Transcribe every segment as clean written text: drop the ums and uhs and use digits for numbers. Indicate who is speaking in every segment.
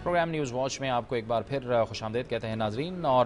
Speaker 1: Programme news watch میں آپ کو ایک بار پھر خوش آمدید کہتے ہیں ناظرین. اور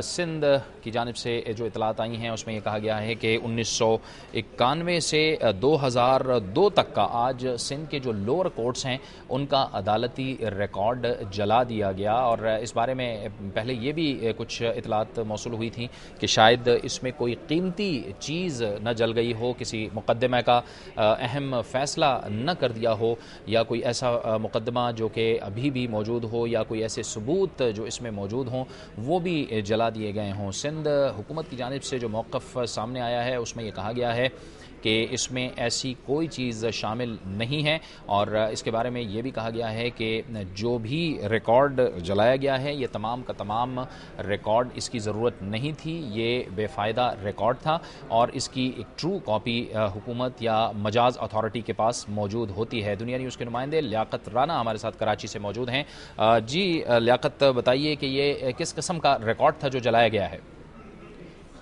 Speaker 1: سندھ کی جانب سے جو اطلاعات آئی ہیں اس میں یہ کہا گیا ہے کہ 1991 سے 2002 تک کا آج سندھ کے جو لوور کورٹس ہیں ان کا عدالتی ریکارڈ جلا دیا گیا. اور اس بارے میں پہلے یہ بھی کچھ اطلاعات موصول ہوئی تھیں کہ شاید اس میں کوئی قیمتی چیز نہ جل گئی ہو، کسی مقدمہ کا اہم فیصلہ نہ کر دیا ہو، یا کوئی ایسا مقدمہ جو کہ ابھی بھی موجود ہو، یا کوئی ایسے ثبوت جو اس میں موجود ہوں وہ بھی جلا دیے گئے ہوں. سندھ حکومت کی جانب سے جو موقف سامنے آیا ہے اس میں یہ کہا گیا ہے کہ اس میں ایسی کوئی چیز شامل نہیں ہے، اور اس کے بارے میں یہ بھی کہا گیا ہے کہ جو بھی ریکارڈ جلایا گیا ہے یہ تمام کا تمام ریکارڈ اس کی ضرورت نہیں تھی، یہ بے فائدہ ریکارڈ تھا، اور اس کی ایک ٹرو کاپی حکومت یا مجاز اتھارٹی کے پاس موجود ہوتی ہے. دنیا نیوز کے نمائندے لیاقت رانا ہمارے ساتھ کراچی سے موجود ہیں. جی لیاقت، بتائیے کہ یہ کس قسم کا ریکارڈ تھا جو جلایا گیا ہے؟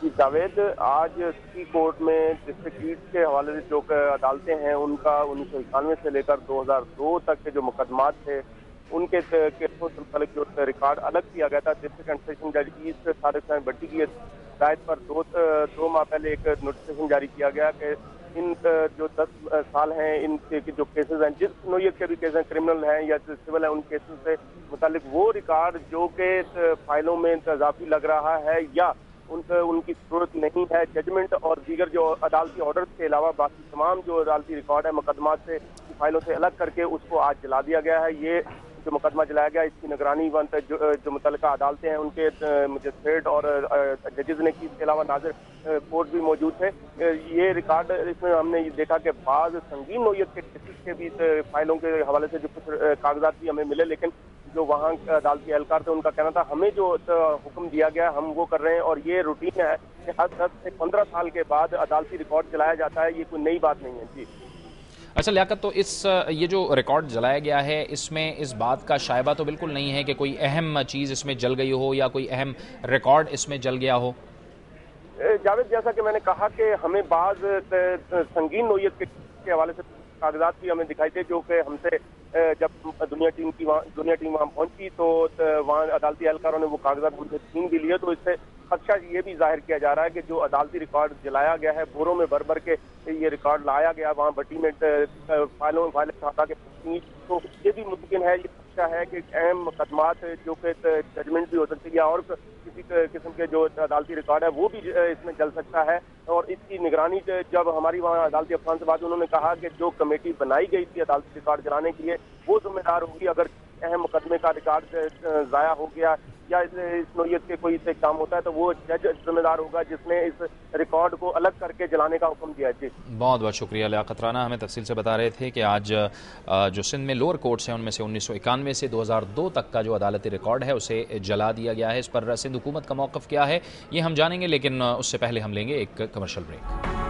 Speaker 2: جی جاوید، آج سٹی کورٹ میں ڈسٹرکٹ کے حوالے سے جو عدالتیں ہیں ان کا 1991 سے لے کر 2002 تک کے جو مقدمات تھے ان کے کیسوں سے متعلق جو ریکارڈ الگ کیا گیا تھا. ڈسٹرکٹ اینڈ سیشن جج ایسٹ طارق حسین بٹی کی ہدایت پر دو ماہ پہلے ایک نوٹیفکیشن جاری کیا گیا کہ ان جو 10 سال ہیں ان کے جو کیسز ہیں، جس نوعیت کے بھی کیس ہیں، کرمنل ہیں یا سول ہیں، ان کیسز سے متعلق وہ ریکارڈ جو کہ فائلوں میں اضافی لگ رہا ہے یا ان کی ضرورت نہیں ہے، ججمنٹ اور دیگر جو عدالتی آرڈرز کے علاوہ باقی تمام جو عدالتی ریکارڈ ہے مقدمات سے فائلوں سے الگ کر کے اس کو آج جلا دیا گیا ہے. یہ جو مقدمہ جلایا گیا اس کی نگرانی جو متعلقہ عدالتیں ہیں ان کے مجسٹریٹ اور ججز نے کی، اس کے علاوہ ناظر کورٹ بھی موجود تھے. یہ ریکارڈ اس میں ہم نے یہ دیکھا کہ بعض سنگین نوعیت کے کیسز کے بھی فائلوں کے حوالے سے جو کچھ کاغذات بھی ہمیں ملے، لیکن جو وہاں عدالتی اہلکار تھے ان کا کہنا تھا ہمیں جو حکم دیا گیا ہم وہ کر رہے ہیں، اور یہ روٹین ہے کہ ہر 10 سے 15 سال کے بعد عدالتی ریکارڈ جلایا جاتا ہے، یہ کوئی نئی بات نہیں ہے. جی
Speaker 1: اچھا لیاقت، تو یہ جو ریکارڈ جلایا گیا ہے اس میں اس بات کا شائبہ تو بالکل نہیں ہے کہ کوئی اہم چیز اس میں جل گئی ہو یا کوئی اہم ریکارڈ اس میں جل گیا ہو؟
Speaker 2: جاوید، جیسا کہ میں نے کہا کہ ہمیں بعض سنگین نوعیت کے حوالے سے کاغذات بھی ہمیں دکھائی تھے جو کہ ہم سے جب دنیا ٹیم وہاں پہنچی تو وہاں عدالتی اہلکاروں نے وہ کاغذات ہم سے چھین بھی لیے. تو اس سے خدشہ یہ بھی ظاہر کیا جا رہا ہے کہ جو عدالتی ریکارڈ جلایا گیا ہے، بوروں میں بھر کے یہ ریکارڈ لایا گیا وہاں بٹی میں فائلوں ہٹا کے، تو یہ بھی ممکن ہے، یہ خدشہ ہے کہ اہم مقدمات جو کہ ججمنٹ بھی ہو سکتی ہے یا اور کسی قسم کے جو عدالتی ریکارڈ ہے وہ بھی اس میں جل سکتا ہے. اور اس کی نگرانی جب ہماری وہاں عدالتی افسران سے بات، انہوں نے کہا کہ جو کمیٹی بنائی گئی تھی عدالتی ریکارڈ جلانے کے لیے وہ ذمہ دار ہوگی اگر اہم مقدمے کا ریکارڈ ضائع ہو گیا یا اس نوعیت کے کوئی سے کام ہوتا ہے تو وہ جج ذمہ دار ہوگا جس نے اس ریکارڈ کو الگ کر کے جلانے کا حکم دیا. جی
Speaker 1: بہت بہت شکریہ لیاقت رانا، ہمیں تفصیل سے بتا رہے تھے کہ آج جو سندھ میں لوور کورٹس ہیں ان میں سے 1991 سے 2002 تک کا جو عدالتی ریکارڈ ہے اسے جلا دیا گیا ہے. اس پر سندھ حکومت کا موقف کیا ہے یہ ہم جانیں گے، لیکن اس سے پہلے ہم لیں گے ایک کمرشل بریک.